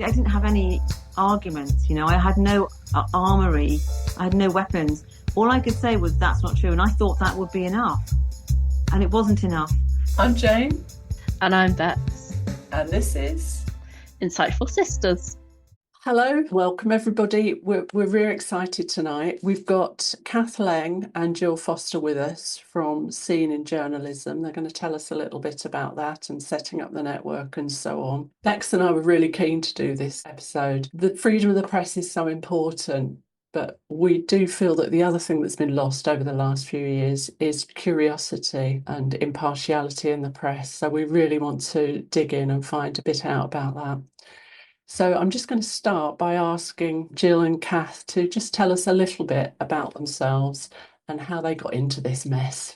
I didn't have any arguments, I had no armory, I had no weapons. All I could say was that's not true, and I thought that would be enough, and it wasn't enough. I'm Jane. And I'm Bex. And this is Insightful Sisters. Hello, welcome everybody. We're really excited tonight. We've got Cath, Leng and Jill Foster with us from Scene in Journalism. They're going to tell us a little bit about that and setting up the network and so on. Bex and I were really keen to do this episode. The freedom of the press is so important, but we do feel that the other thing that's been lost over the last few years is curiosity and impartiality in the press. So we really want to dig in and find a bit out about that. So I'm just going to start by asking Jill and Cath to just tell us a little bit about themselves and how they got into this mess.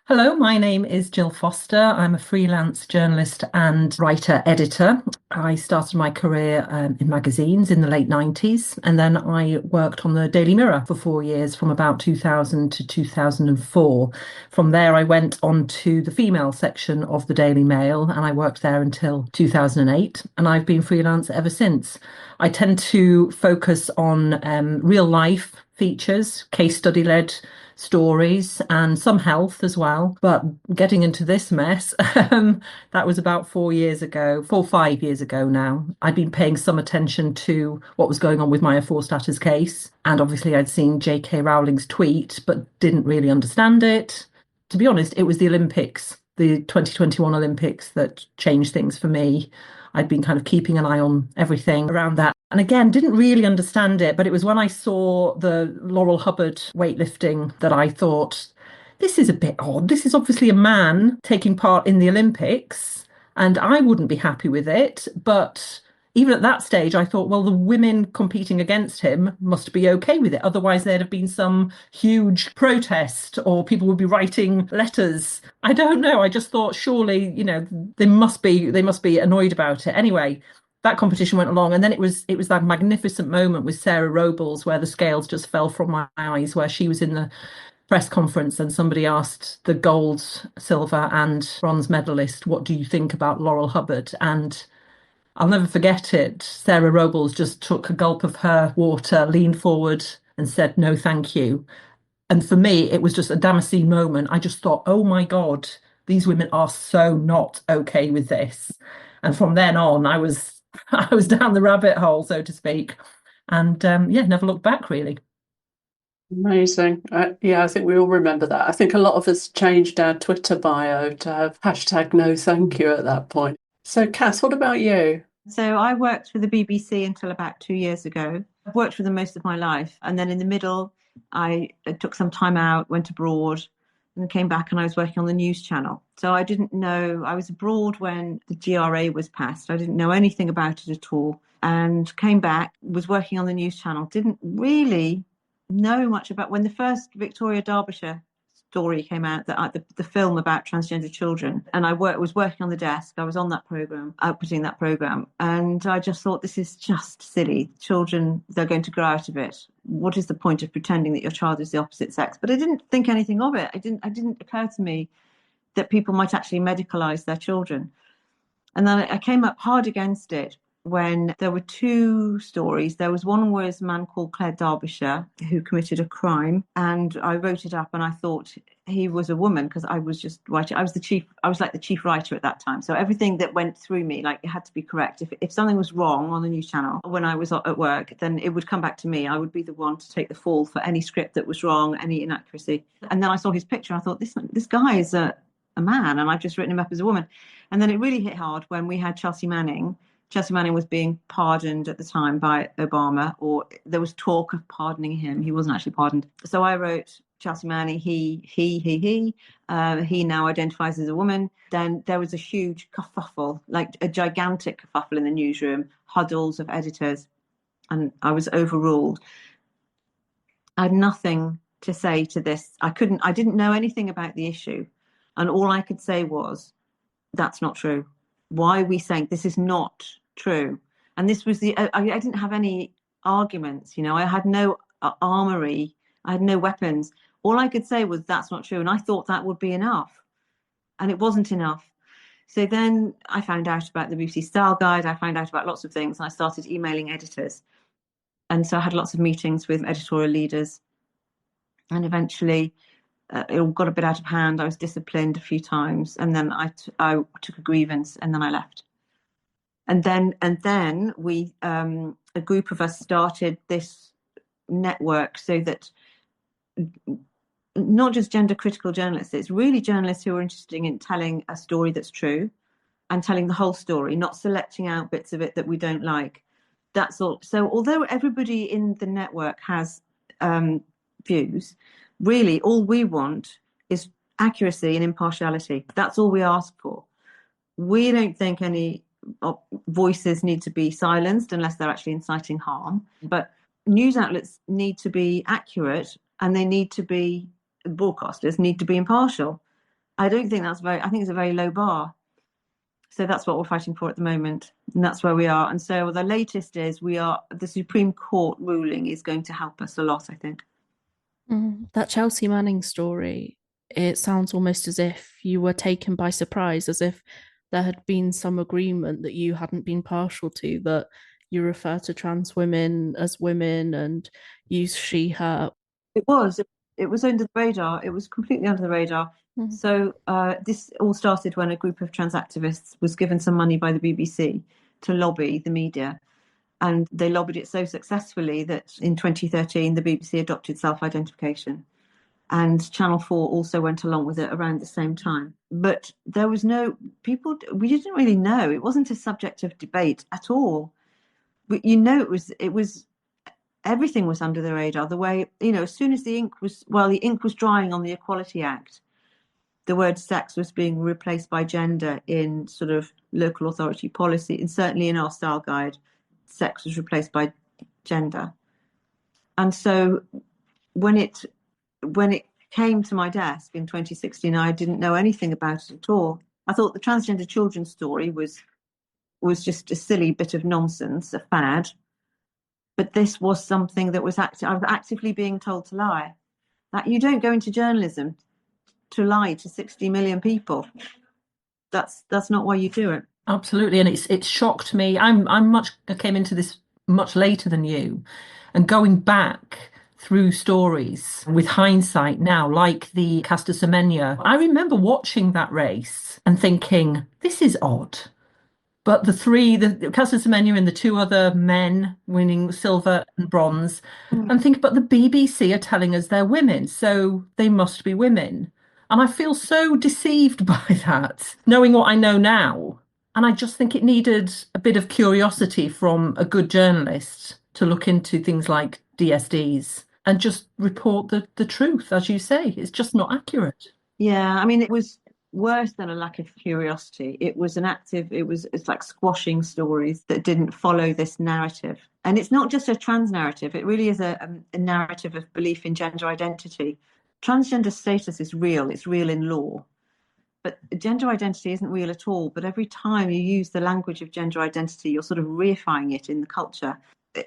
Hello, my name is Jill Foster. I'm a freelance journalist and writer-editor. I started my career in magazines in the late 90s, and then I worked on the Daily Mirror for 4 years from about 2000 to 2004. From there, I went on to the female section of the Daily Mail, and I worked there until 2008, and I've been freelance ever since. I tend to focus on real life features, case study led stories, and some health as well. But getting into this mess, that was about 4 years ago, 5 years ago now. I'd been paying some attention to what was going on with Maya Forstater's case. And obviously I'd seen J.K. Rowling's tweet, but didn't really understand it. To be honest, it was the Olympics, the 2021 Olympics, that changed things for me. I'd been kind of keeping an eye on everything around that. And again, didn't really understand it, but it was when I saw the Laurel Hubbard weightlifting that I thought, this is a bit odd. This is obviously a man taking part in the Olympics, and I wouldn't be happy with it. But even at that stage, I thought, well, the women competing against him must be okay with it. Otherwise, there'd have been some huge protest or people would be writing letters. I don't know. I just thought, surely, they must be annoyed about it. Anyway, that competition went along, and then it was that magnificent moment with Sarah Robles where the scales just fell from my eyes, where she was in the press conference and somebody asked the gold, silver and bronze medalist, what do you think about Laurel Hubbard? And I'll never forget it. Sarah Robles just took a gulp of her water, leaned forward and said, no, thank you. And for me, it was just a Damascene moment. I just thought, oh my God, these women are so not okay with this. And from then on, I was down the rabbit hole, so to speak. And never looked back, really. Amazing. I think we all remember that. I think a lot of us changed our Twitter bio to have hashtag no thank you at that point. So, Cath, what about you? So I worked for the BBC until about 2 years ago. I've worked for them most of my life. And then in the middle, I took some time out, went abroad, and came back, and I was working on the news channel. So I didn't know, I was abroad when the GRA was passed. I didn't know anything about it at all, and came back, was working on the news channel, didn't really know much about when the first Victoria Derbyshire story came out, the film about transgender children, and I was working on the desk. I was on that programme, outputting that programme, and I just thought, this is just silly. Children, they're going to grow out of it. What is the point of pretending that your child is the opposite sex? But I didn't think anything of it. It didn't occur to me that people might actually medicalise their children. And then I came up hard against it when there were two stories. There was one was a man called Claire Derbyshire who committed a crime, and I wrote it up, and I thought he was a woman because I was just writing. I was like the chief writer at that time. So everything that went through me, like, it had to be correct. If something was wrong on the news channel when I was at work, then it would come back to me. I would be the one to take the fall for any script that was wrong, any inaccuracy. And then I saw his picture. I thought, this guy is a man, and I've just written him up as a woman. And then it really hit hard when we had Chelsea Manning. Chelsea Manning was being pardoned at the time by Obama, or there was talk of pardoning him. He wasn't actually pardoned. So I wrote Chelsea Manning, he now identifies as a woman. Then there was a huge kerfuffle, like a gigantic kerfuffle in the newsroom, huddles of editors, and I was overruled. I had nothing to say to this. I didn't know anything about the issue. And all I could say was, that's not true. Why are we saying this is not true? And this was I didn't have any arguments, I had no armory, I had no weapons. All I could say was, that's not true. And I thought that would be enough. And it wasn't enough. So then I found out about the BBC Style Guide. I found out about lots of things, and I started emailing editors. And so I had lots of meetings with editorial leaders, and eventually it all got a bit out of hand. I was disciplined a few times, and then I took a grievance, and then I left. And then we a group of us started this network so that not just gender critical journalists, it's really journalists who are interested in telling a story that's true and telling the whole story, not selecting out bits of it that we don't like. That's all. So although everybody in the network has views, really all we want is accuracy and impartiality. That's all we ask for. We don't think any voices need to be silenced unless they're actually inciting harm. But news outlets need to be accurate, and they need to be, broadcasters need to be impartial. I think it's a very low bar. So that's what we're fighting for at the moment, and that's where we are. And so the latest is the Supreme Court ruling is going to help us a lot, I think. That Chelsea Manning story, it sounds almost as if you were taken by surprise, as if there had been some agreement that you hadn't been partial to, that you refer to trans women as women and use she, her. It was under the radar. It was completely under the radar. So this all started when a group of trans activists was given some money by the BBC to lobby the media. And they lobbied it so successfully that in 2013, the BBC adopted self-identification. And Channel 4 also went along with it around the same time. But there was we didn't really know. It wasn't a subject of debate at all. But, it was everything was under the radar. The way, as soon as the ink was drying on the Equality Act, the word sex was being replaced by gender in sort of local authority policy, and certainly in our style guide, sex was replaced by gender. And so when it came to my desk in 2016, I didn't know anything about it at all. I thought the transgender children's story was just a silly bit of nonsense, a fad. But this was something that I was actively being told to lie. That you don't go into journalism to lie to 60 million people. That's not why you do it. Absolutely, and it's shocked me. I came into this much later than you, and going back through stories with hindsight now, like the Caster Semenya, I remember watching that race and thinking, this is odd. But the Caster Semenya and the two other men winning silver and bronze, and think, but the BBC are telling us they're women, so they must be women. And I feel so deceived by that, knowing what I know now. And I just think it needed a bit of curiosity from a good journalist to look into things like DSDs and just report the truth, as you say. It's just not accurate. Yeah, I mean, it was worse than a lack of curiosity. It's like squashing stories that didn't follow this narrative. And it's not just a trans narrative. It really is a narrative of belief in gender identity. Transgender status is real. It's real in law. But gender identity isn't real at all. But every time you use the language of gender identity, you're sort of reifying it in the culture.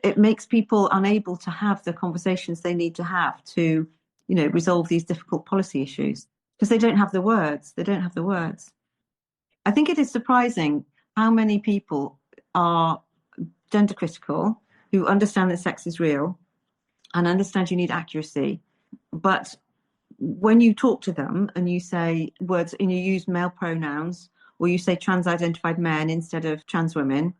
It makes people unable to have the conversations they need to have to, resolve these difficult policy issues, because they don't have the words. I think it is surprising how many people are gender critical, who understand that sex is real and understand you need accuracy. But when you talk to them and you say words and you use male pronouns, or you say trans identified men instead of trans women,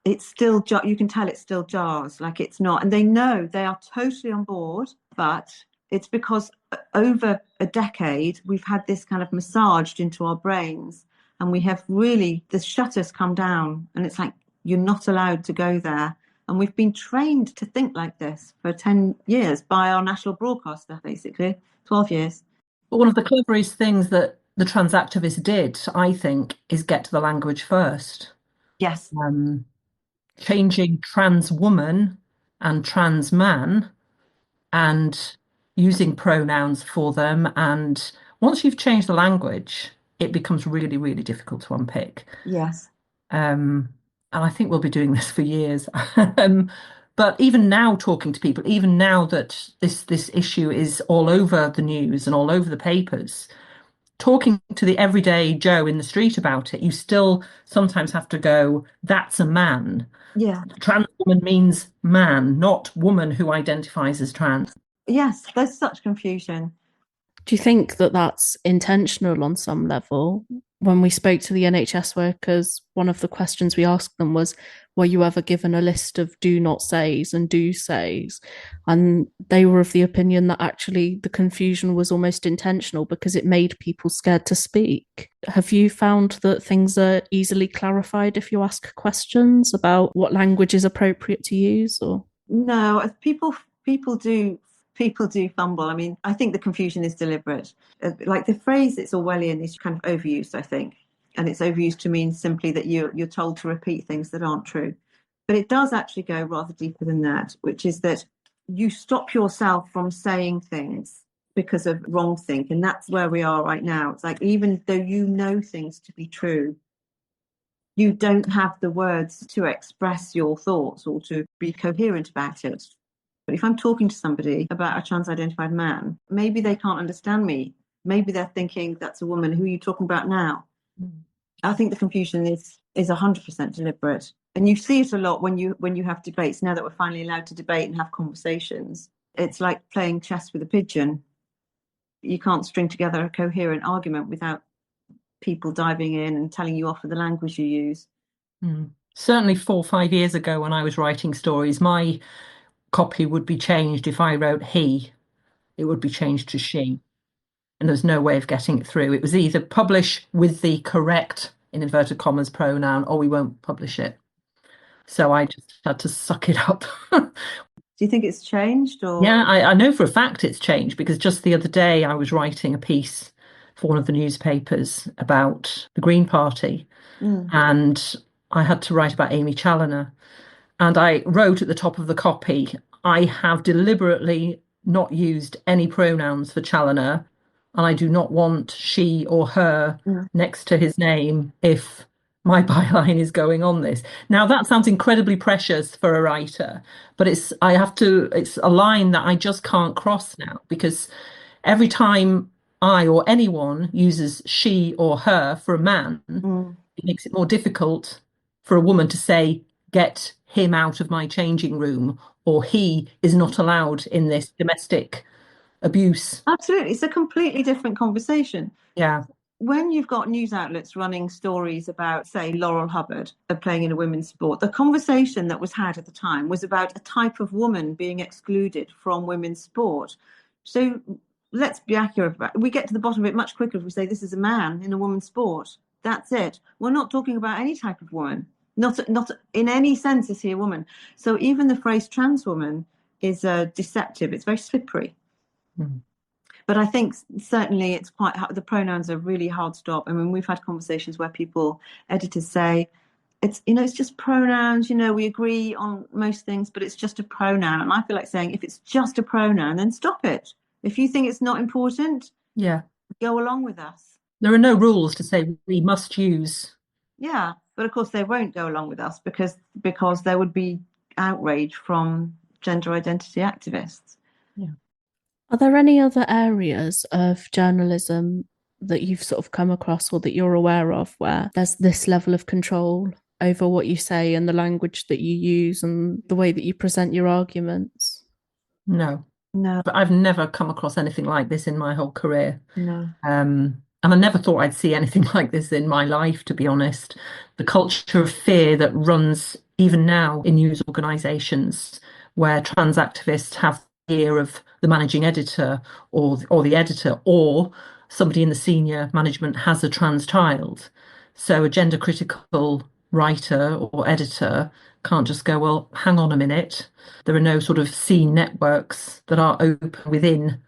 it's still, you can tell it still jars, like it's not. And they know, they are totally on board, but it's because over a decade, we've had this kind of massaged into our brains, and we have really, the shutters come down, and it's like, you're not allowed to go there. And we've been trained to think like this for 10 years by our national broadcaster, basically, 12 years. But one of the cleverest things that the trans activists did, I think, is get to the language first. Yes. Changing trans woman and trans man and using pronouns for them. And once you've changed the language, it becomes really, really difficult to unpick. Yes. And I think we'll be doing this for years. But even now, talking to people, even now that this issue is all over the news and all over the papers, talking to the everyday Joe in the street about it, you still sometimes have to go, that's a man. Yeah. Trans woman means man, not woman who identifies as trans. Yes, there's such confusion. Do you think that that's intentional on some level? When we spoke to the NHS workers, one of the questions we asked them was, were you ever given a list of do not says and do says? And they were of the opinion that actually the confusion was almost intentional because it made people scared to speak. Have you found that things are easily clarified if you ask questions about what language is appropriate to use? Or No, people do fumble. I mean, I think the confusion is deliberate. Like the phrase "it's Orwellian" is kind of overused, I think, and it's overused to mean simply that you're told to repeat things that aren't true. But it does actually go rather deeper than that, which is that you stop yourself from saying things because of wrong think, and that's where we are right now. It's like even though you know things to be true, you don't have the words to express your thoughts or to be coherent about it. But if I'm talking to somebody about a trans-identified man, maybe they can't understand me. Maybe they're thinking that's a woman. Who are you talking about now? I think the confusion is 100% deliberate, and you see it a lot when you have debates. Now that we're finally allowed to debate and have conversations, it's like playing chess with a pigeon. You can't string together a coherent argument without people diving in and telling you off for the language you use. Certainly 4 or 5 years ago when I was writing stories, my copy would be changed. If I wrote he, it would be changed to she. And there's no way of getting it through. It was either publish with the correct, in inverted commas, pronoun, or we won't publish it. So I just had to suck it up. Do you think it's changed? Or Yeah, I know for a fact it's changed because just the other day I was writing a piece for one of the newspapers about the Green Party, and I had to write about Amy Challoner. And I wrote at the top of the copy, I have deliberately not used any pronouns for Challoner, and I do not want she or her next to his name if my byline is going on this. Now that sounds incredibly precious for a writer, but it's a line that I just can't cross now because every time I or anyone uses she or her for a man, it makes it more difficult for a woman to say, get him out of my changing room, or he is not allowed in this domestic abuse. Absolutely, it's a completely different conversation. Yeah. When you've got news outlets running stories about, say, Laurel Hubbard playing in a women's sport, the conversation that was had at the time was about a type of woman being excluded from women's sport. So let's be accurate about it. We get to the bottom of it much quicker if we say this is a man in a woman's sport. That's it. We're not talking about any type of woman. Not in any sense is he a woman. So even the phrase trans woman is deceptive. It's very slippery. But I think certainly it's quite the pronouns are really hard stop. I mean, we've had conversations where editors say, it's just pronouns, we agree on most things, but it's just a pronoun. And I feel like saying, if it's just a pronoun, then stop it. If you think it's not important, go along with us. There are no rules to say we must use. Yeah, but of course they won't go along with us because there would be outrage from gender identity activists. Yeah. Are there any other areas of journalism that you've sort of come across or that you're aware of where there's this level of control over what you say and the language that you use and the way that you present your arguments? No. But I've never come across anything like this in my whole career. No. And I never thought I'd see anything like this in my life, to be honest. The culture of fear that runs even now in news organisations where trans activists have fear of the managing editor or the editor, or somebody in the senior management has a trans child. So a gender critical writer or editor can't just go, well, hang on a minute. There are no sort of scene networks that are open within.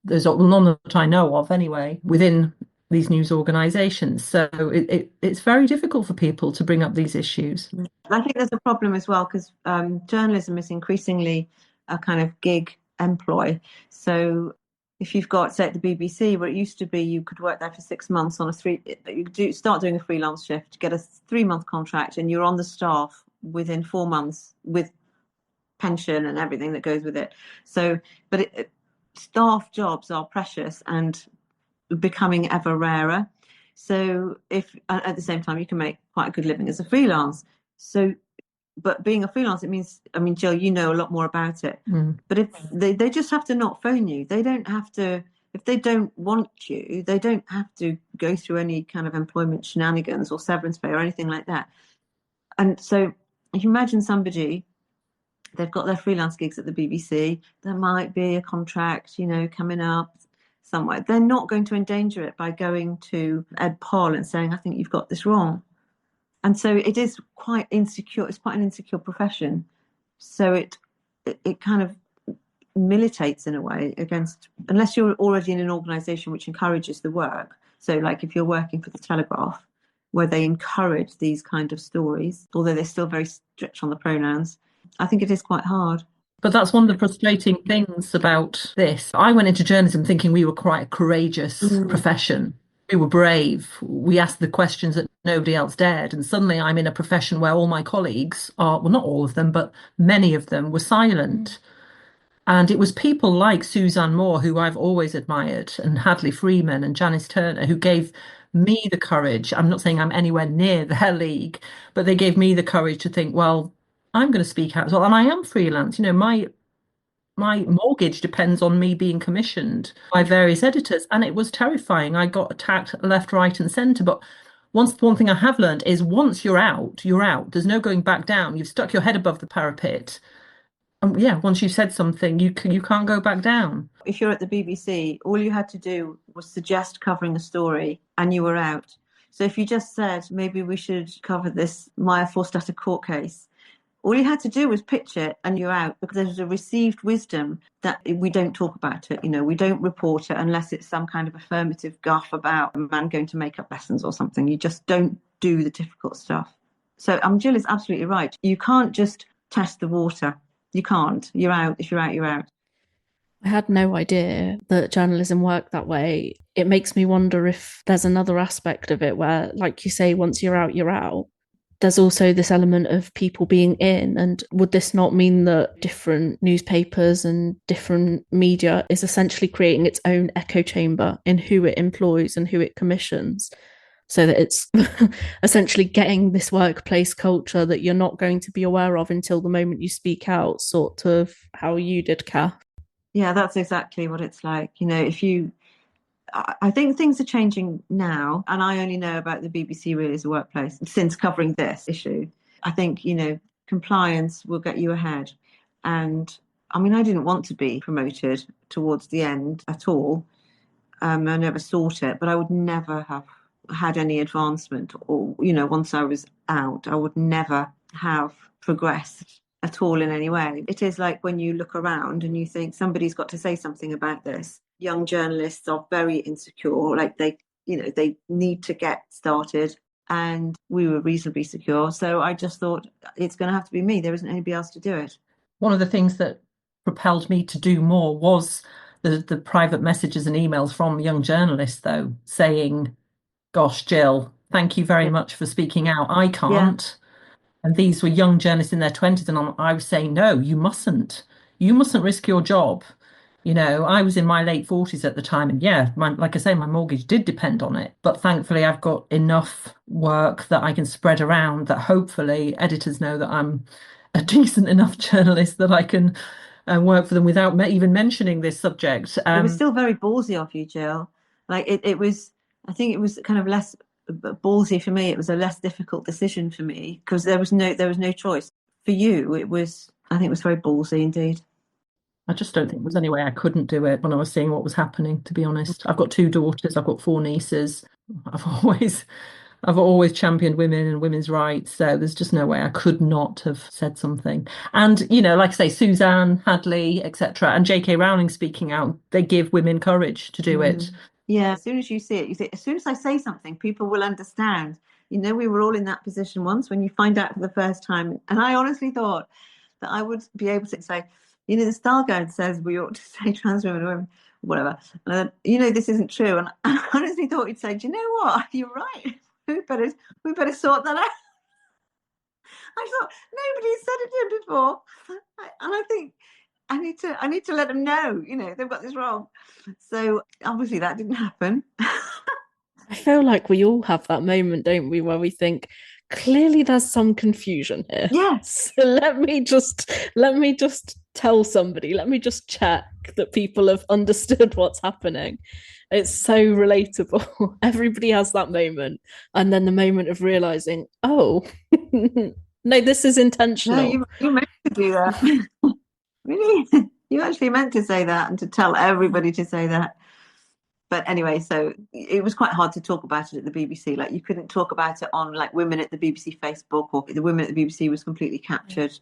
There's none that I know of anyway, within these news organisations. So it's very difficult for people to bring up these issues. I think there's a problem as well because journalism is increasingly a kind of gig employ. So if you've got, say, at the BBC, where it used to be you could work there for 6 months on start doing a freelance shift, get a 3-month contract, and you're on the staff within 4 months with pension and everything that goes with it. So, but staff jobs are precious, and becoming ever rarer. So if at the same time you can make quite a good living as a freelance. So, but being a freelance, it means, I mean, Jill, you know a lot more about it. But if they just have to not phone you, they don't have to. If they don't want you, they don't have to go through any kind of employment shenanigans or severance pay or anything like that. And so, if you imagine somebody, they've got their freelance gigs at the BBC, there might be a contract, you know, coming up somewhere. They're not going to endanger it by going to Ed Poll and saying, I think you've got this wrong. And so it is quite insecure. It's quite an insecure profession. So it kind of militates in a way against, unless you're already in an organisation which encourages the work. So like if you're working for the Telegraph, where they encourage these kind of stories, although they're still very strict on the pronouns, I think it is quite hard. But that's one of the frustrating things about this. I went into journalism thinking we were quite a courageous profession. We were brave. We asked the questions that nobody else dared. And suddenly I'm in a profession where all my colleagues are, well, not all of them, but many of them were silent. And it was people like Suzanne Moore, who I've always admired, and Hadley Freeman and Janice Turner, who gave me the courage. I'm not saying I'm anywhere near their league, but they gave me the courage to think, well, I'm going to speak out as well. And I am freelance. You know, my mortgage depends on me being commissioned by various editors. And it was terrifying. I got attacked left, right, and centre. But one thing I have learned is once you're out, you're out. There's no going back down. You've stuck your head above the parapet. And yeah, once you've said something, you can't go back down. If you're at the BBC, all you had to do was suggest covering a story and you were out. So if you just said, maybe we should cover this Maya Forstater court case, all you had to do was pitch it and you're out, because there's a received wisdom that we don't talk about it. You know, we don't report it unless it's some kind of affirmative guff about a man going to makeup lessons or something. You just don't do the difficult stuff. So Jill is absolutely right. You can't just test the water. You can't. You're out. If you're out, you're out. I had no idea that journalism worked that way. It makes me wonder if there's another aspect of it where, like you say, once you're out, you're out. There's also this element of people being in. And would this not mean that different newspapers and different media is essentially creating its own echo chamber in who it employs and who it commissions? So that it's essentially getting this workplace culture that you're not going to be aware of until the moment you speak out, sort of how you did, Cath. Yeah, that's exactly what it's like. You know, I think things are changing now, and I only know about the BBC really as a workplace since covering this issue. I think, you know, compliance will get you ahead. And I mean, I didn't want to be promoted towards the end at all. I never sought it, but I would never have had any advancement, or, you know, once I was out, I would never have progressed at all in any way. It is like when you look around and you think somebody's got to say something about this. Young journalists are very insecure, like they need to get started, and we were reasonably secure. So I just thought it's going to have to be me. There isn't anybody else to do it. One of the things that propelled me to do more was the private messages and emails from young journalists, though, saying, gosh, Jill, thank you very much for speaking out. I can't. And these were young journalists in their 20s. And I was saying, no, you mustn't. You mustn't risk your job. You know, I was in my late 40s at the time. And yeah, like I say, my mortgage did depend on it. But thankfully, I've got enough work that I can spread around that hopefully editors know that I'm a decent enough journalist that I can work for them without even mentioning this subject. It was still very ballsy of you, Jill. Like it was, I think it was kind of less ballsy for me. It was a less difficult decision for me because there was no choice. For you, I think it was very ballsy indeed. I just don't think there was any way I couldn't do it when I was seeing what was happening, to be honest. I've got 2 daughters, I've got 4 nieces. I've always championed women and women's rights. So there's just no way I could not have said something. And, you know, like I say, Suzanne, Hadley, etc., and J.K. Rowling speaking out, they give women courage to do it. Yeah, as soon as you see it, you think, as soon as I say something, people will understand. You know, we were all in that position once when you find out for the first time. And I honestly thought that I would be able to say, you know, the style guide says we ought to say trans women or women, whatever. And you know, this isn't true. And I honestly thought he'd say, do you know what? You're right. We better sort that out. I thought nobody said it to him before. And I think I need to let them know, they've got this wrong. So obviously that didn't happen. I feel like we all have that moment, don't we, where we think, clearly there's some confusion here. Yes. So let me just tell somebody, let me just check that people have understood what's happening. It's so relatable. Everybody has that moment. And then the moment of realizing, oh, no, this is intentional. No, you meant to do that. Really? You actually meant to say that and to tell everybody to say that. But anyway, so it was quite hard to talk about it at the BBC. Like, you couldn't talk about it on like Women at the BBC Facebook, or the Women at the BBC was completely captured.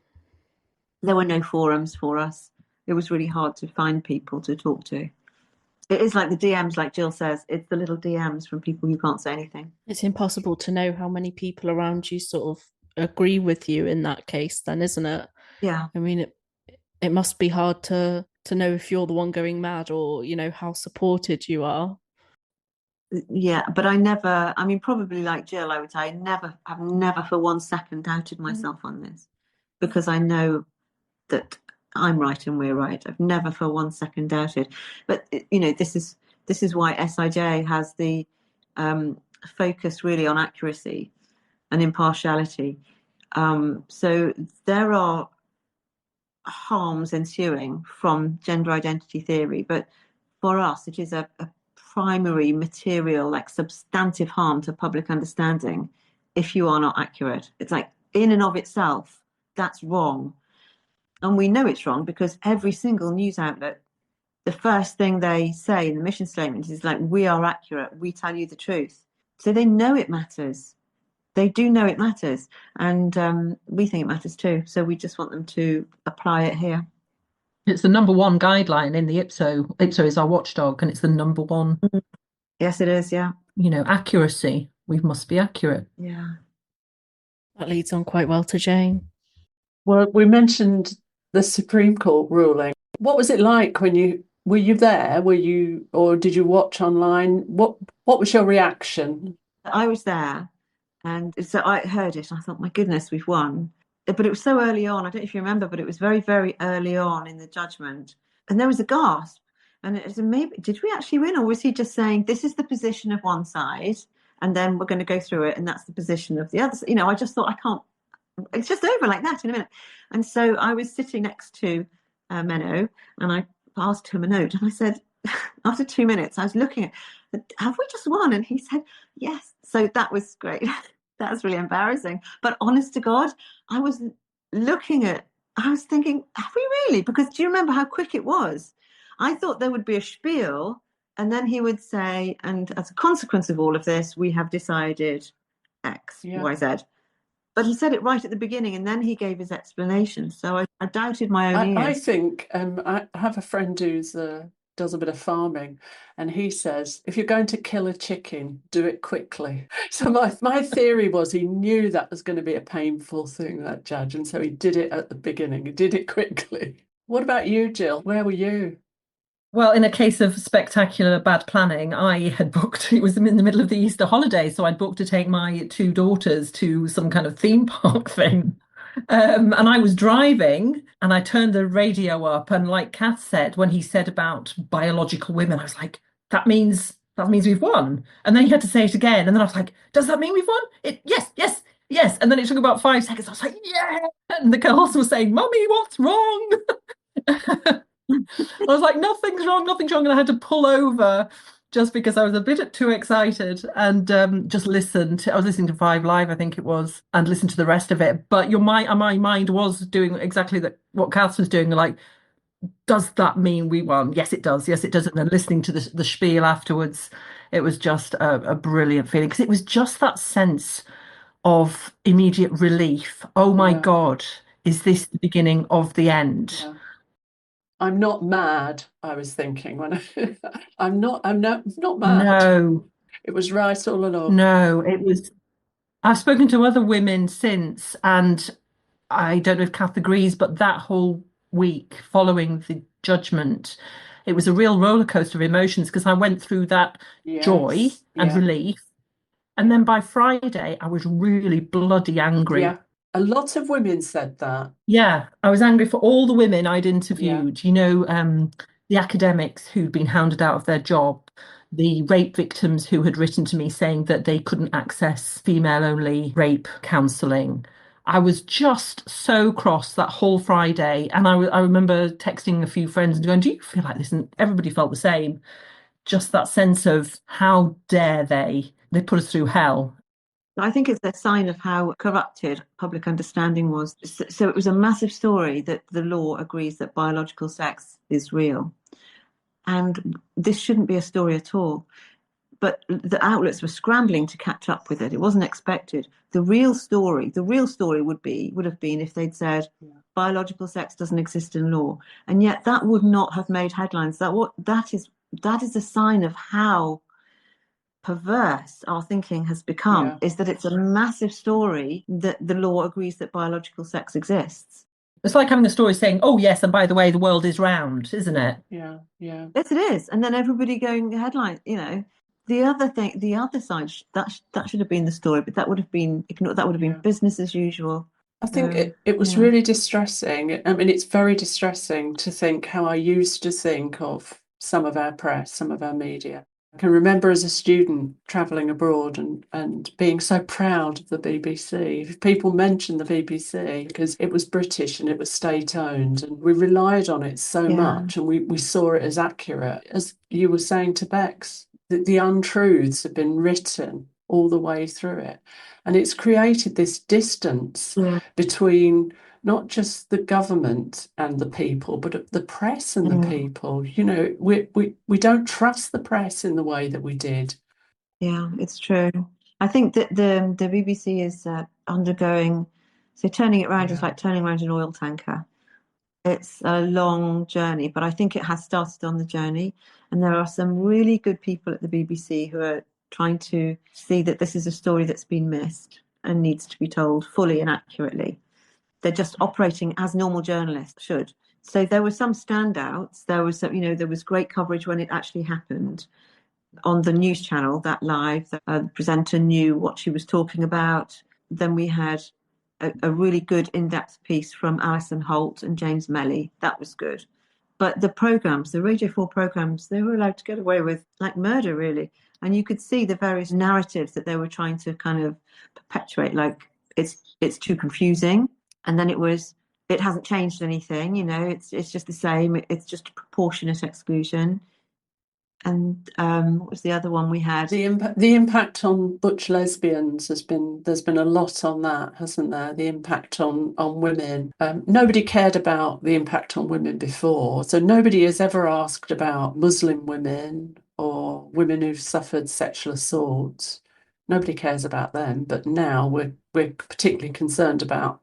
There were no forums for us. It was really hard to find people to talk to. It is like the DMs, like Jill says, it's the little DMs from people who can't say anything. It's impossible to know how many people around you sort of agree with you in that case then, isn't it? Yeah. I mean, it must be hard to know if you're the one going mad, or how supported you are. Yeah, but probably like Jill, I would say I've never for 1 second doubted myself on this, because I know that I'm right and we're right. I've never for 1 second doubted. But this is why SIJ has the focus really on accuracy and impartiality. So there are harms ensuing from gender identity theory, but for us it is a primary material, like substantive harm to public understanding if you are not accurate. It's like, in and of itself, that's wrong. And we know it's wrong because every single news outlet, the first thing they say in the mission statement is like, we are accurate, we tell you the truth. So they know it matters. They do know it matters. And we think it matters too. So we just want them to apply it here. It's the number one guideline in the IPSO. IPSO is our watchdog, and it's the number one. Yes, it is. Yeah. Accuracy. We must be accurate. Yeah. That leads on quite well to Jane. Well, we mentioned the Supreme Court ruling. What was it like when were you there? Or did you watch online? What was your reaction? I was there, and so I heard it and I thought, my goodness, we've won. But it was so early on. I don't know if you remember, but it was very, very early on in the judgment. And there was a gasp. And it was, maybe, did we actually win? Or was he just saying, this is the position of one side, and then we're going to go through it, and that's the position of the other? I just thought, I can't, it's just over like that in a minute. And so I was sitting next to Menno, and I passed him a note. And I said, after 2 minutes, I was looking at, have we just won? And he said, yes. So that was great. That was really embarrassing. But honest to God, I was thinking, have we really? Because do you remember how quick it was? I thought there would be a spiel, and then he would say, and as a consequence of all of this, we have decided X, Y, Z. But he said it right at the beginning, and then he gave his explanation. So I doubted my own ears. I think I have a friend who's does a bit of farming, and he says, if you're going to kill a chicken, do it quickly. So my theory was he knew that was going to be a painful thing, that judge, and so he did it at the beginning. He did it quickly. What about you, Jill? Where were you? Well, in a case of spectacular bad planning, I had booked, it was in the middle of the Easter holidays, so I'd booked to take my 2 daughters to some kind of theme park thing. And I was driving, and I turned the radio up, and like Cath said, when he said about biological women, I was like, that means we've won. And then he had to say it again, and then I was like, does that mean we've won? Yes. And then it took about 5 seconds. I was like, yeah. And the girls were saying, Mummy, what's wrong? I was like, nothing's wrong. And I had to pull over just because I was a bit too excited, and just listened. I was listening to 5 Live, I think it was, and listened to the rest of it. But my mind was doing exactly what Cath was doing. Like, does that mean we won? Yes, it does. And then listening to the spiel afterwards, it was just a brilliant feeling, because it was just that sense of immediate relief. Oh my God, is this the beginning of the end? Yeah. I'm not mad, I was thinking when I'm not mad. No. It was right all along. No, it was. I've spoken to other women since, and I don't know if Cath agrees, but that whole week following the judgment, it was a real roller coaster of emotions, because I went through that joy and relief. And then by Friday, I was really bloody angry. Yeah. A lot of women said that. Yeah, I was angry for all the women I'd Yeah. interviewed, the academics who'd been hounded out of their job, the rape victims who had written to me saying that they couldn't access female-only rape counselling. I was just so cross that whole Friday. And I remember texting a few friends and going, do you feel like this? And everybody felt the same. Just that sense of how dare they? They put us through hell. I think it's a sign of how corrupted public understanding was. So it was a massive story that the law agrees that biological sex is real. And this shouldn't be a story at all. But the outlets were scrambling to catch up with it. It wasn't expected. The real story would have been if they'd said biological sex doesn't exist in law. And yet that would not have made headlines. That is a sign of how perverse our thinking has become, is that it's a massive story that the law agrees that biological sex exists. It's like having a story saying, oh, yes, and by the way, the world is round, isn't it? Yeah. Yes, it is. And then everybody going, the headline, the other side, that should have been the story, but that would have been ignored. That would have been business as usual. I think it was really distressing. I mean, it's very distressing to think how I used to think of some of our press, some of our media. I can remember as a student travelling abroad and being so proud of the BBC. If people mentioned the BBC, because it was British and it was state-owned, and we relied on it so much, and we saw it as accurate. As you were saying to Bex, the untruths have been written all the way through it. And it's created this distance between not just the government and the people, but the press and the people. We don't trust the press in the way that we did. Yeah, it's true. I think that the BBC is undergoing, so turning it around is like turning around an oil tanker. It's a long journey, but I think it has started on the journey. And there are some really good people at the BBC who are trying to see that this is a story that's been missed and needs to be told fully and accurately. They're just operating as normal journalists should. So there were some standouts. There was great coverage when it actually happened on the news channel, that live. The presenter knew what she was talking about. Then we had a really good in-depth piece from Alison Holt and James Melly. That was good. But the Radio 4 programmes, they were allowed to get away with like murder, really. And you could see the various narratives that they were trying to kind of perpetuate, like it's too confusing. And then it hasn't changed anything, it's just the same. It's just a proportionate exclusion. And what was the other one we had? The impact on butch lesbians there's been a lot on that, hasn't there? The impact on women. Nobody cared about the impact on women before, so nobody has ever asked about Muslim women or women who've suffered sexual assault. Nobody cares about them, but now we're particularly concerned about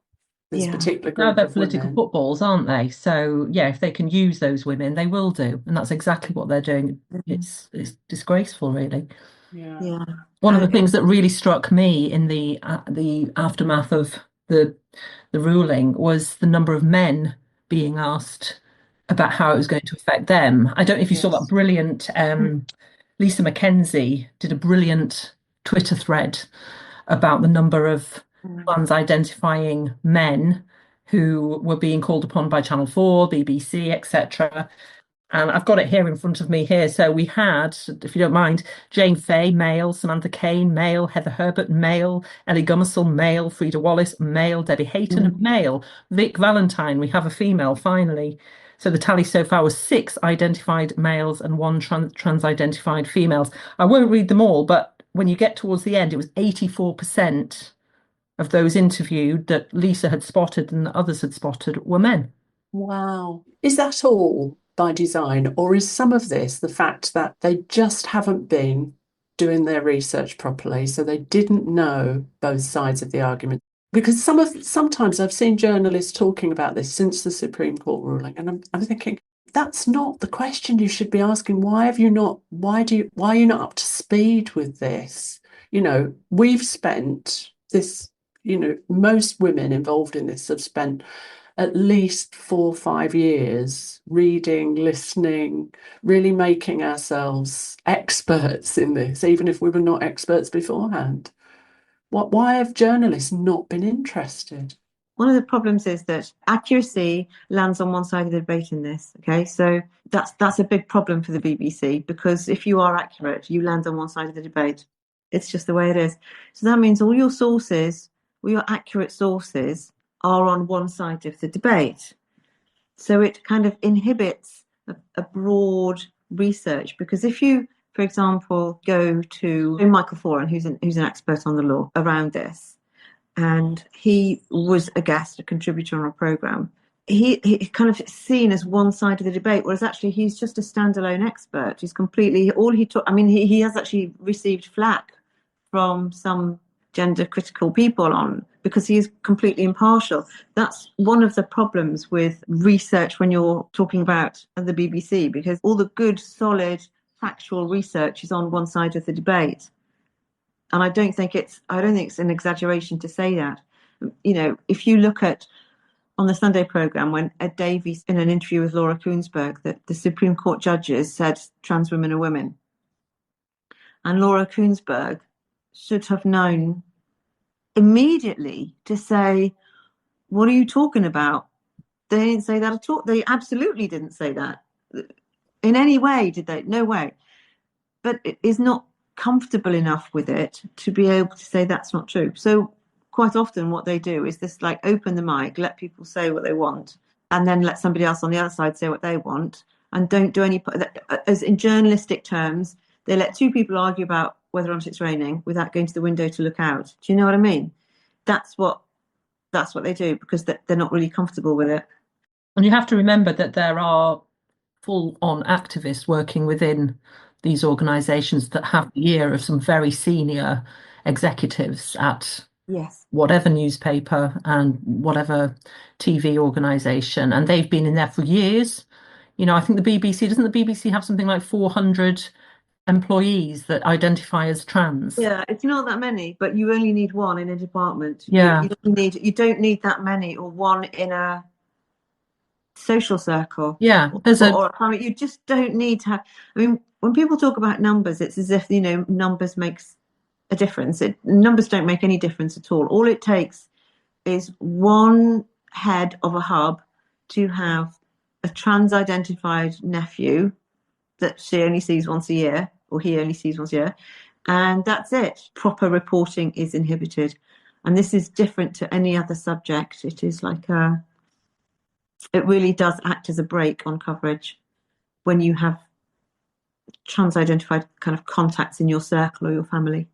this particular Now group they're of political women. footballs, aren't they? So yeah, if they can use those women, they will do, and that's exactly what they're doing. It's disgraceful, really. Yeah. One of the things that really struck me in the aftermath of the ruling was the number of men being asked about how it was going to affect them. I don't know if you saw that brilliant. Lisa McKenzie did a brilliant Twitter thread about the number of plans identifying men who were being called upon by Channel 4, BBC, etc. And I've got it here in front of me here. So we had, if you don't mind, Jane Fay, male; Samantha Kane, male; Heather Herbert, male; Ellie Gummesell, male; Frida Wallace, male; Debbie Hayton, male; Vic Valentine, we have a female, finally. So the tally so far was 6 identified males and 1 trans-identified females. I won't read them all, but when you get towards the end, it was 84% of those interviewed that Lisa had spotted and others had spotted were men. Wow. Is that all by design, or is some of this the fact that they just haven't been doing their research properly, so they didn't know both sides of the argument? Because sometimes I've seen journalists talking about this since the Supreme Court ruling, and I'm thinking that's not the question you should be asking. Why are you not up to speed with this? We've spent this, most women involved in this have spent at least 4 or 5 years reading, listening, really making ourselves experts in this, even if we were not experts beforehand. Why have journalists not been interested? one of the problems is that accuracy lands on one side of the debate in this. Okay, so that's a big problem for the BBC, because if you are accurate, you land on one side of the debate. It's just the way it is. So that means all your sources, all your accurate sources, are on one side of the debate. So it kind of inhibits a broad research, because if you, for example, go to Michael Foran, who's an expert on the law around this, and he was a guest, a contributor on a programme, he kind of seen as one side of the debate, whereas actually he's just a standalone expert. He's completely, all he took, I mean, he has actually received flack from some gender critical people on, because he is completely impartial. That's one of the problems with research when you're talking about the BBC, because all the good, solid, factual research is on one side of the debate. And I don't think it's an exaggeration to say that. You know, if you look at on the Sunday programme, when Ed Davies, in an interview with Laura Kuenssberg, that the Supreme Court judges said trans women are women. And Laura Kuenssberg should have known immediately to say, what are you talking about? They didn't say that at all. They absolutely didn't say that. In any way, did they? No way. But it is not comfortable enough with it to be able to say that's not true. So quite often what they do is this, like, open the mic, let people say what they want, and then let somebody else on the other side say what they want, and don't do any, as in journalistic terms, they let two people argue about whether or not it's raining without going to the window to look out. Do you know what I mean? That's what they do, because they're not really comfortable with it. And you have to remember that there are full-on activists working within these organisations that have the ear of some very senior executives at whatever newspaper and whatever TV organisation, and they've been in there for years. You know, I think the BBC, doesn't the BBC have something like 400 employees that identify as trans? Yeah, it's not that many, but you only need one in a department. Yeah. You don't need that many, or one in a social circle. Yeah, you just don't need to have, I mean, when people talk about numbers, it's as if, you know, numbers makes a difference. Numbers don't make any difference at all. All it takes is one head of a hub to have a trans identified nephew that she only sees once a year, or he only sees once a year, and that's it. Proper reporting is inhibited. And this is different to any other subject. It is like it really does act as a brake on coverage when you have trans identified kind of contacts in your circle or your family.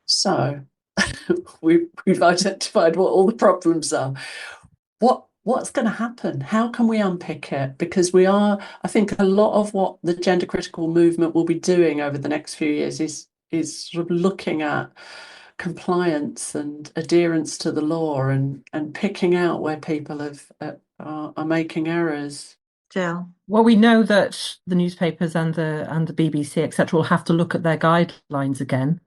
So we've identified what all the problems are. What's going to happen? How can we unpick it? Because I think a lot of what the gender critical movement will be doing over the next few years is sort of looking at compliance and adherence to the law, and picking out where people are making errors. Jill? Well, we know that the newspapers and the BBC, etc., will have to look at their guidelines again,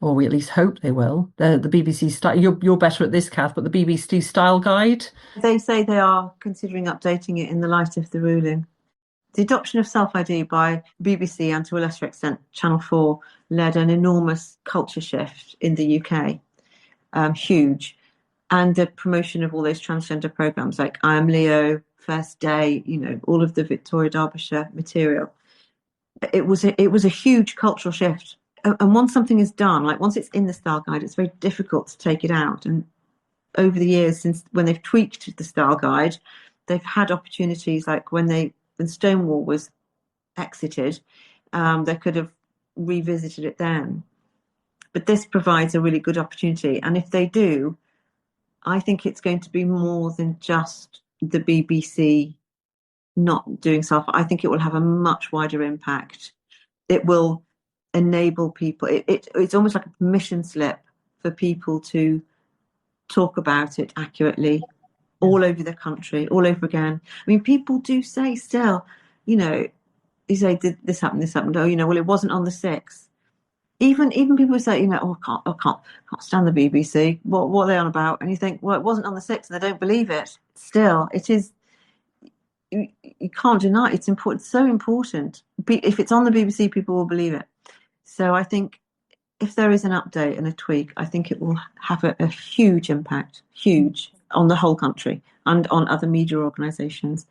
or we at least hope they will. The BBC style, you're better at this, Cath, but the BBC style guide. They say they are considering updating it in the light of the ruling. The adoption of self-ID by BBC, and to a lesser extent Channel 4, led an enormous culture shift in the UK, huge. And the promotion of all those transgender programmes like I Am Leo, First Day, you know, all of the Victoria Derbyshire material. It was a huge cultural shift. And once something is done, like once it's in the style guide, it's very difficult to take it out. And over the years, since when they've tweaked the style guide, they've had opportunities, like when Stonewall was exited, they could have revisited it then. But this provides a really good opportunity. And if they do, I think it's going to be more than just the BBC not doing stuff. I think it will have a much wider impact. It will enable people. It's almost like a permission slip for people to talk about it accurately all over the country, all over again. I mean, people do say still, you know, you say, did this happen, this happened? Oh, you know, well, it wasn't on the 6th. Even people say, you know, oh, I can't stand the BBC. What are they on about? And you think, well, it wasn't on the 6th, and they don't believe it. Still, it is. You can't deny it. It's important. It's so important. If it's on the BBC, people will believe it. So I think if there is an update and a tweak, I think it will have a huge impact. Huge. on the whole country and on other media organisations.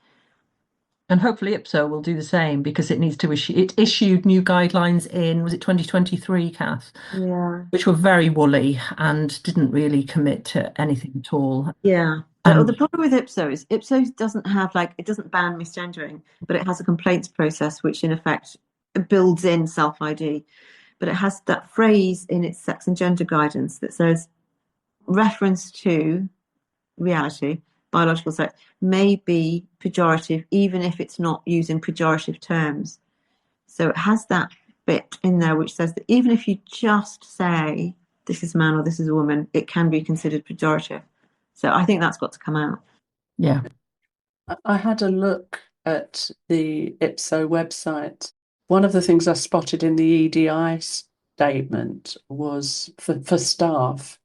And hopefully IPSO will do the same, because it needs to it issued new guidelines in, was it 2023, Cath? Yeah. Which were very woolly and didn't really commit to anything at all. Yeah. The problem with IPSO is IPSO doesn't have, like, it doesn't ban misgendering, but it has a complaints process which in effect builds in self-ID. But it has that phrase in its sex and gender guidance that says reference to reality, biological sex, may be pejorative even if it's not using pejorative terms. So it has that bit in there which says that even if you just say this is a man or this is a woman, it can be considered pejorative. So I think that's got to come out. Yeah. I had a look at the IPSO website. One of the things I spotted in the EDI statement was for staff,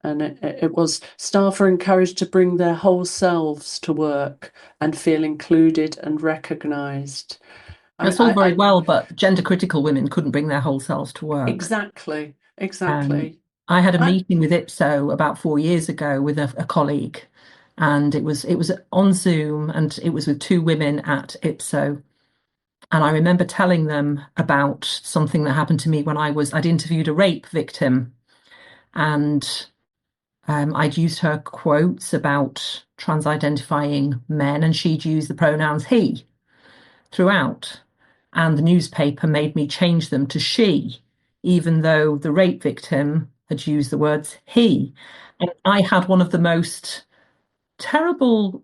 and it was staff are encouraged to bring their whole selves to work and feel included and recognised. That's all very well, but gender critical women couldn't bring their whole selves to work. Exactly. I had a meeting with IPSO about 4 years ago with a colleague, and it was on Zoom, and it was with two women at IPSO. And I remember telling them about something that happened to me when I'd interviewed a rape victim, and I'd used her quotes about trans-identifying men, and she'd used the pronouns he throughout. And the newspaper made me change them to she, even though the rape victim had used the words he. And I had one of the most terrible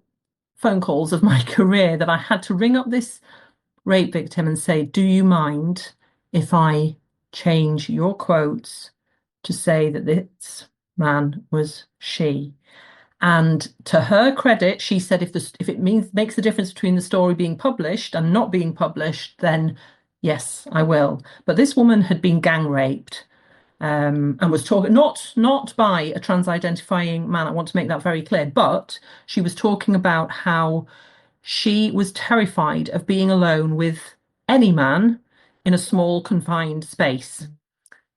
phone calls of my career, that I had to ring up this rape victim and say, do you mind if I change your quotes to say that this man was she? And to her credit, she said, if it makes the difference between the story being published and not being published, then yes, I will. But this woman had been gang raped, and was talking not by a trans-identifying man. I want to make that very clear. But she was talking about how she was terrified of being alone with any man in a small confined space.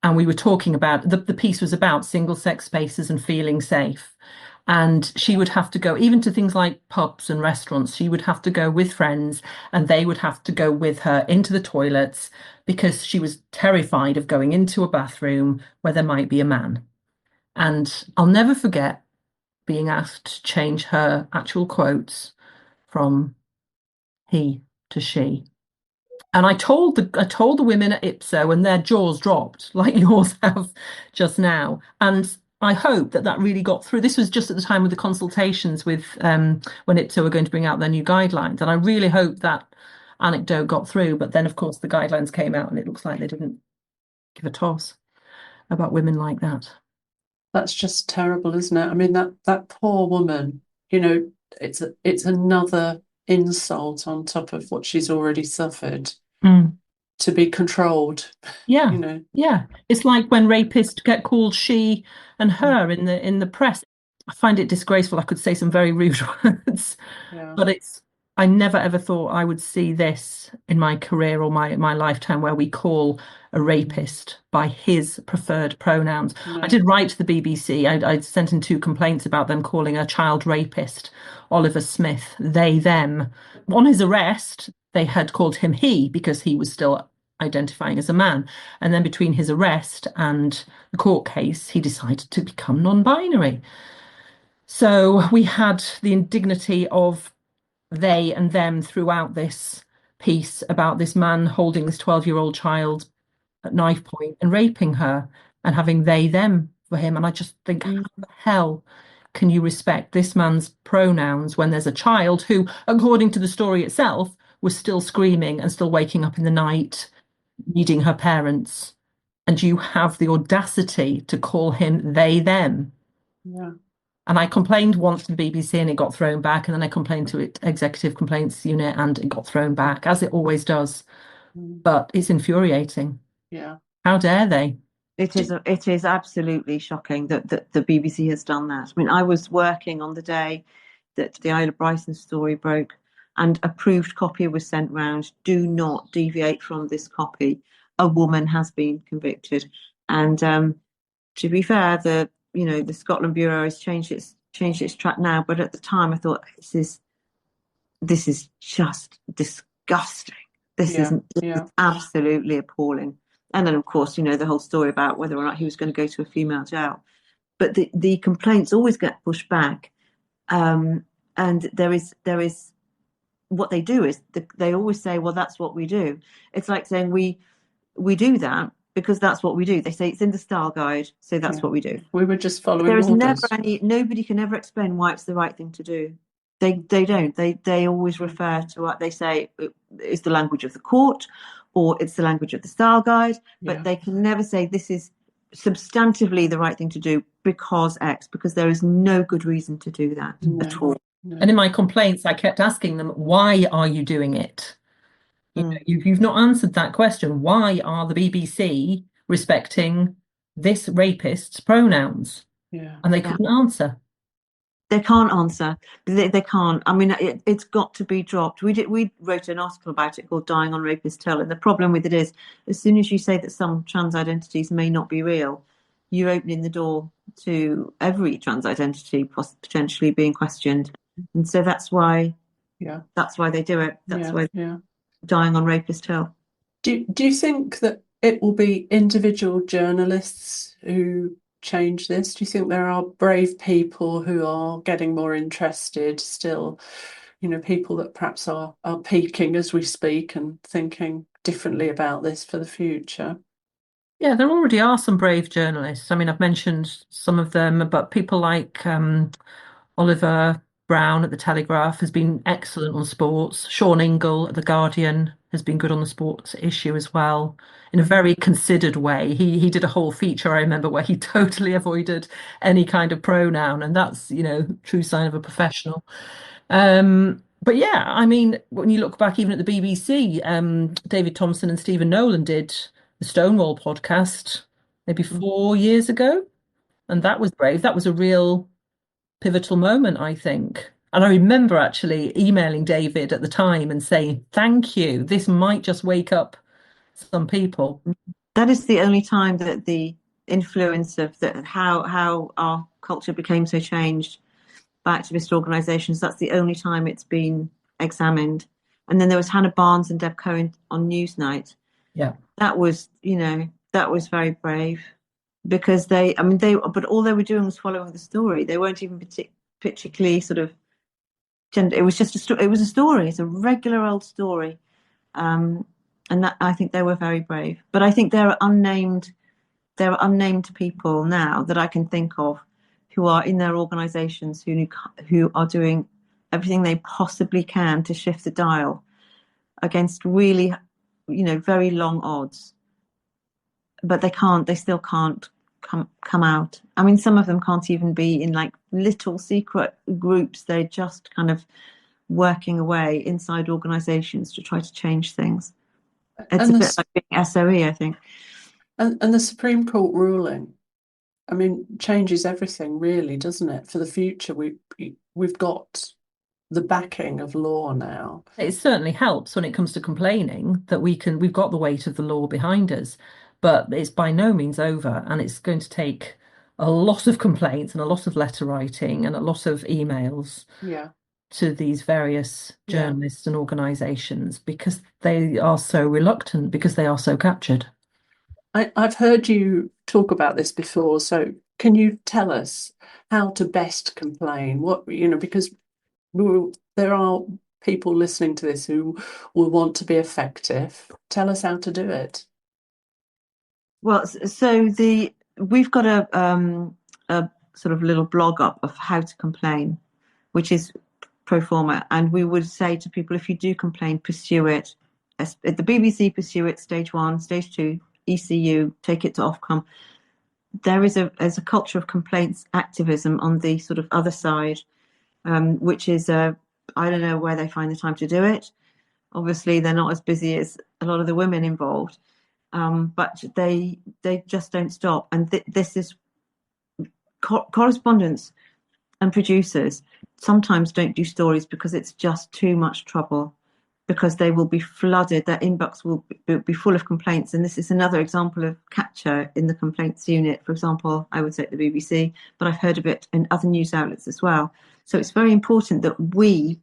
And we were talking about the piece was about single sex spaces and feeling safe. And she would have to go even to things like pubs and restaurants. She would have to go with friends, and they would have to go with her into the toilets, because she was terrified of going into a bathroom where there might be a man. And I'll never forget being asked to change her actual quotes from he to she. And I told the women at IPSO, and their jaws dropped like yours have just now. And I hope that really got through. This was just at the time of the consultations with when IPSO were going to bring out their new guidelines. And I really hope that anecdote got through. But then, of course, the guidelines came out, and it looks like they didn't give a toss about women like that. That's just terrible, isn't it? I mean, that poor woman, it's another insult on top of what she's already suffered. To be controlled. Yeah. Yeah. It's like when rapists get called she and her in the press. I find it disgraceful. I could say some very rude words, but I never ever thought I would see this in my career or my lifetime, where we call a rapist by his preferred pronouns. No. I did write to the BBC. I sent in 2 complaints about them calling a child rapist, Oliver Smith, they, them. On his arrest, they had called him he, because he was still identifying as a man. And then between his arrest and the court case, he decided to become non-binary. So we had the indignity of they and them throughout this piece about this man holding this 12-year-old child at knife point and raping her, and having they, them for him. And I just think, how the hell can you respect this man's pronouns when there's a child who, according to the story itself, was still screaming and still waking up in the night, needing her parents, and you have the audacity to call him they, them? Yeah. And I complained once to the BBC, and it got thrown back. And then I complained to it Executive Complaints Unit, and it got thrown back, as it always does. But it's infuriating. Yeah. How dare they? It is absolutely shocking that the BBC has done that. I mean, I was working on the day that the Isla Bryson story broke, and a proved copy was sent round. Do not deviate from this copy. A woman has been convicted. And to be fair, the Scotland Bureau has changed its changed its track now, but at the time I thought this is just disgusting. This Yeah, is absolutely appalling. And then, of course, the whole story about whether or not he was going to go to a female jail. But the complaints always get pushed back. And there is what they do is they always say, well, that's what we do. It's like saying we do that because that's what we do. They say it's in the style guide, so that's what we do. We were just following There is orders. nobody can ever explain why it's the right thing to do. They don't. They always refer to what they say is the language of the court, or it's the language of the style guide, but they can never say this is substantively the right thing to do because X, because there is no good reason to do that at all. No. And in my complaints, I kept asking them, why are you doing it? You've not answered that question. Why are the BBC respecting this rapist's pronouns? And they couldn't answer. They can't answer. They can't. I mean, it's got to be dropped. We wrote an article about it called "Dying on Rapist Hill," and the problem with it is, as soon as you say that some trans identities may not be real, you're opening the door to every trans identity potentially being questioned, and so that's why they do it. That's why dying on Rapist Hill. Do you think that it will be individual journalists who change this? Do you think there are brave people who are getting more interested still? People that perhaps are peaking as we speak and thinking differently about this for the future? Yeah, there already are some brave journalists. I mean, I've mentioned some of them, but people like Oliver Brown at The Telegraph has been excellent on sports. Sean Ingle at The Guardian has been good on the sports issue as well, in a very considered way. He did a whole feature, I remember, where he totally avoided any kind of pronoun, and that's, true sign of a professional. But yeah, I mean, when you look back even at the BBC, David Thompson and Stephen Nolan did the Stonewall podcast maybe 4 years ago, and that was brave. That was a real pivotal moment, I think. And I remember actually emailing David at the time and saying, thank you. This might just wake up some people. That is the only time that the influence of how our culture became so changed by activist organisations, that's the only time it's been examined. And then there was Hannah Barnes and Deb Cohen on Newsnight. Yeah. That was very brave. Because but all they were doing was following the story. They weren't even particularly sort of gender. It was just it was a story. It's a regular old story, and that I think they were very brave. But I think there are unnamed people now that I can think of who are in their organisations who are doing everything they possibly can to shift the dial against really, very long odds. But they still can't come out. I mean, some of them can't even be in like little secret groups. They're just kind of working away inside organisations to try to change things. It's a bit like being SOE, I think. And the Supreme Court ruling, I mean, changes everything really, doesn't it? For the future, we've got the backing of law now. It certainly helps when it comes to complaining that we've got the weight of the law behind us. But it's by no means over, and it's going to take a lot of complaints and a lot of letter writing and a lot of emails to these various journalists and organisations because they are so reluctant, because they are so captured. I've heard you talk about this before, so can you tell us how to best complain? Because there are people listening to this who will want to be effective. Tell us how to do it. Well, so we've got a sort of little blog up of how to complain, which is pro forma, and we would say to people, if you do complain, pursue it. At the BBC, pursue it. Stage 1, Stage 2, ECU, take it to Ofcom. There is a culture of complaints activism on the sort of other side, which is I don't know where they find the time to do it. Obviously, they're not as busy as a lot of the women involved. But they just don't stop, and this is correspondents and producers sometimes don't do stories because it's just too much trouble. because they will be flooded. Their inbox will be full of complaints. And this is another example of capture in the complaints unit, for example, I would say at the BBC, but I've heard of it in other news outlets as well. So it's very important that we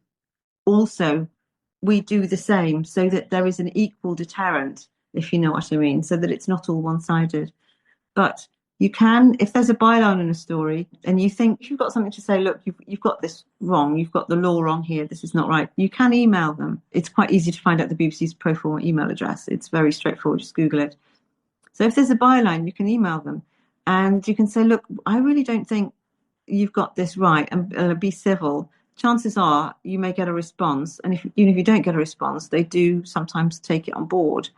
do the same, so that there is an equal deterrent, if you know what I mean, so that it's not all one-sided. But you can, if there's a byline in a story and you think if you've got something to say, look, you've got this wrong, you've got the law wrong here, this is not right, you can email them. It's quite easy to find out the BBC's pro forma email address. It's very straightforward, just Google it. So if there's a byline, you can email them and you can say, look, I really don't think you've got this right, and be civil. Chances are you may get a response, and even if you don't get a response, they do sometimes take it on board,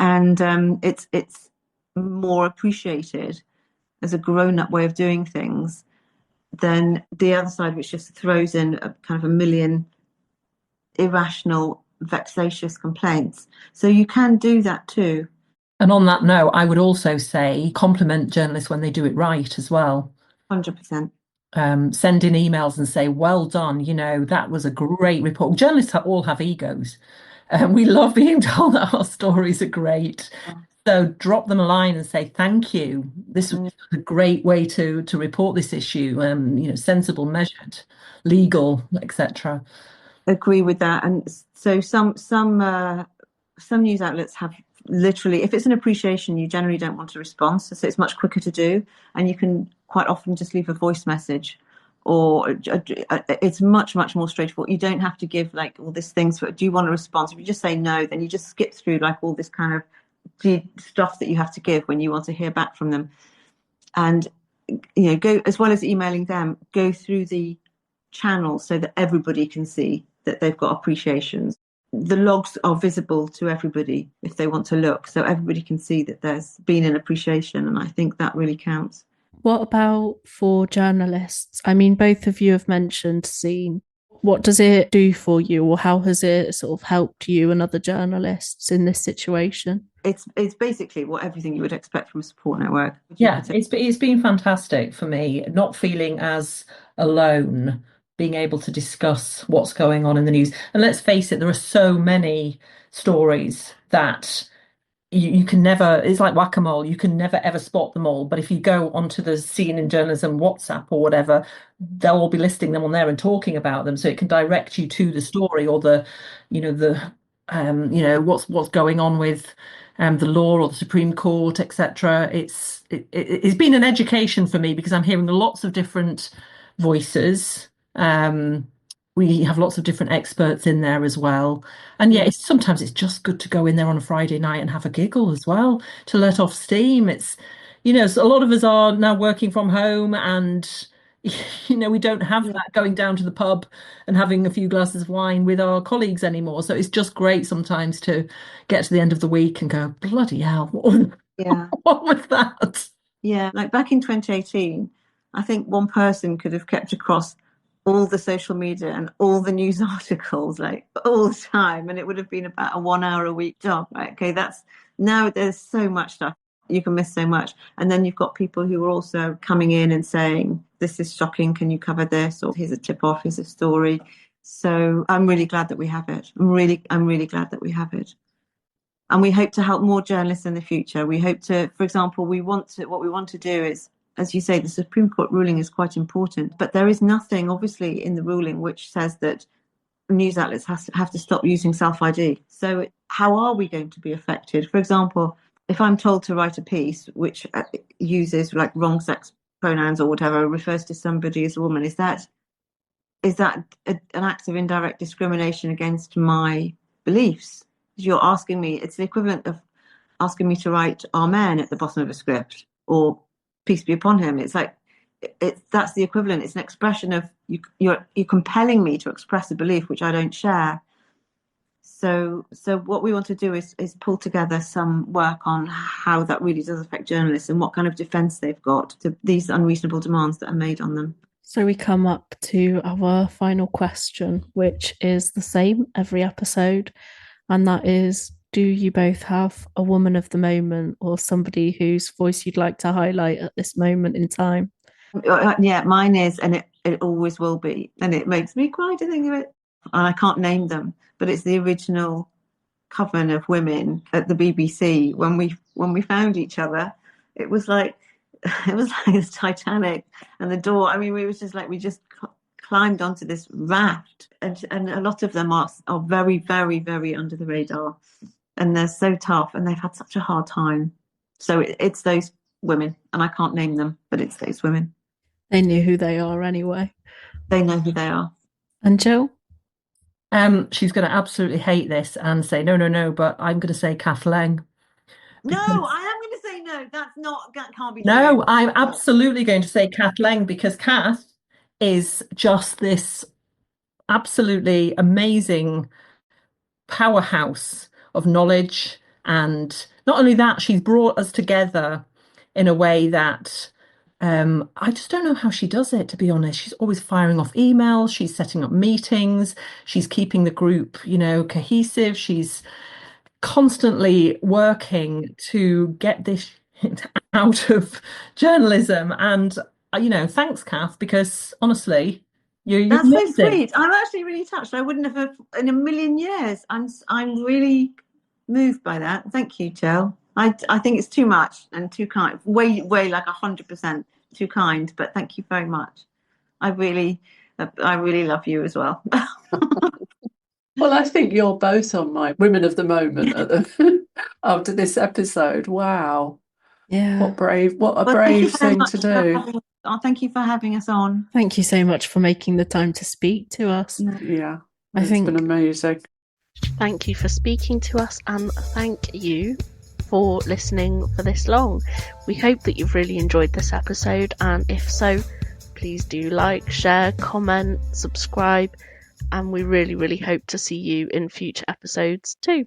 and it's more appreciated as a grown-up way of doing things than the other side, which just throws in a kind of a million irrational, vexatious complaints. So you can do that too. And on that note, I would also say compliment journalists when they do it right as well. 100%. Send in emails and say, well done, that was a great report. Journalists all have egos. We love being told that our stories are great. So drop them a line and say, thank you. This was a great way to report this issue, sensible, measured, legal, etc. Agree with that. And so some news outlets have literally, if it's an appreciation, you generally don't want to respond. So it's much quicker to do. And you can quite often just leave a voice message, or it's much, much more straightforward. You don't have to give like all these things for, do you want a response? If you just say no, then you just skip through like all this kind of stuff that you have to give when you want to hear back from them. And go, as well as emailing them, go through the channels so that everybody can see that they've got appreciations. The logs are visible to everybody if they want to look, so everybody can see that there's been an appreciation, and I think that really counts. What about for journalists? I mean, both of you have mentioned Scene. What does it do for you, or how has it sort of helped you and other journalists in this situation? It's basically everything you would expect from a support network. Yeah, it's been fantastic for me, not feeling as alone, being able to discuss what's going on in the news. And let's face it, there are so many stories that you can never, it's like whack-a-mole, you can never ever spot them all. But if you go onto the Scene in Journalism WhatsApp or whatever, they'll all be listing them on there and talking about them, so it can direct you to the story or what's going on with the law or the Supreme Court, etc. It's been an education for me because I'm hearing lots of different voices. We have lots of different experts in there as well. And yeah, sometimes it's just good to go in there on a Friday night and have a giggle as well, to let off steam. It's, so a lot of us are now working from home, and, we don't have that going down to the pub and having a few glasses of wine with our colleagues anymore. So it's just great sometimes to get to the end of the week and go, bloody hell, what was that? Yeah, like back in 2018, I think one person could have kept across all the social media and all the news articles like all the time, and it would have been about a 1 hour a week job, right? Okay, now there's so much stuff, you can miss so much. And then you've got people who are also coming in and saying, this is shocking, can you cover this, or here's a tip off, here's a story. So I'm really glad that we have it. I'm really glad that we have it. And we hope to help more journalists in the future. We hope to, for example, what we want to do is, as you say, the Supreme Court ruling is quite important, but there is nothing, obviously, in the ruling which says that news outlets have to stop using self-ID. So how are we going to be affected? For example, if I'm told to write a piece which uses like wrong sex pronouns or whatever, refers to somebody as a woman, is that an act of indirect discrimination against my beliefs? You're asking me, it's the equivalent of asking me to write Amen at the bottom of a script, or peace be upon him. It's like, that's the equivalent. It's an expression of you're compelling me to express a belief which I don't share. So what we want to do is pull together some work on how that really does affect journalists and what kind of defence they've got to these unreasonable demands that are made on them. So we come up to our final question, which is the same every episode, and that is, do you both have a woman of the moment or somebody whose voice you'd like to highlight at this moment in time? Yeah, mine is, and it always will be, and it makes me cry to think of it. and I can't name them, but it's the original coven of women at the BBC. When we found each other, it was like this Titanic, and the door. I mean, we just climbed onto this raft, and a lot of them are very, very, very under the radar, and they're so tough, and they've had such a hard time. So it's those women, and I can't name them, but it's those women. They knew who they are anyway. They know who they are. And Jill? She's going to absolutely hate this and say, no, but I'm going to say Cath Leng. No, Because- I am going to say no. That can't be No, true. I'm absolutely going to say Cath Leng, because Cath is just this absolutely amazing powerhouse of knowledge. And not only that, she's brought us together in a way that I just don't know how she does it, to be honest. She's always firing off emails, she's setting up meetings, she's keeping the group, cohesive. She's constantly working to get this shit out of journalism. And thanks, Cath, because honestly, you're That's so amazing. sweet. I'm actually really touched. I wouldn't have in a million years. I'm really moved by that. Thank you, Jill. I think it's too much and too kind. Way like 100% too kind. But thank you very much. I really love you as well. Well, I think you're both on my women of the moment after this episode. Wow. Yeah. What a Well, brave thing to do. Thank you for having us on. Thank you so much for making the time to speak to us. Yeah, It's been amazing. Thank you for speaking to us, and thank you for listening for this long. We hope that you've really enjoyed this episode, and if so, please do like, share, comment, subscribe, and we really, really hope to see you in future episodes too.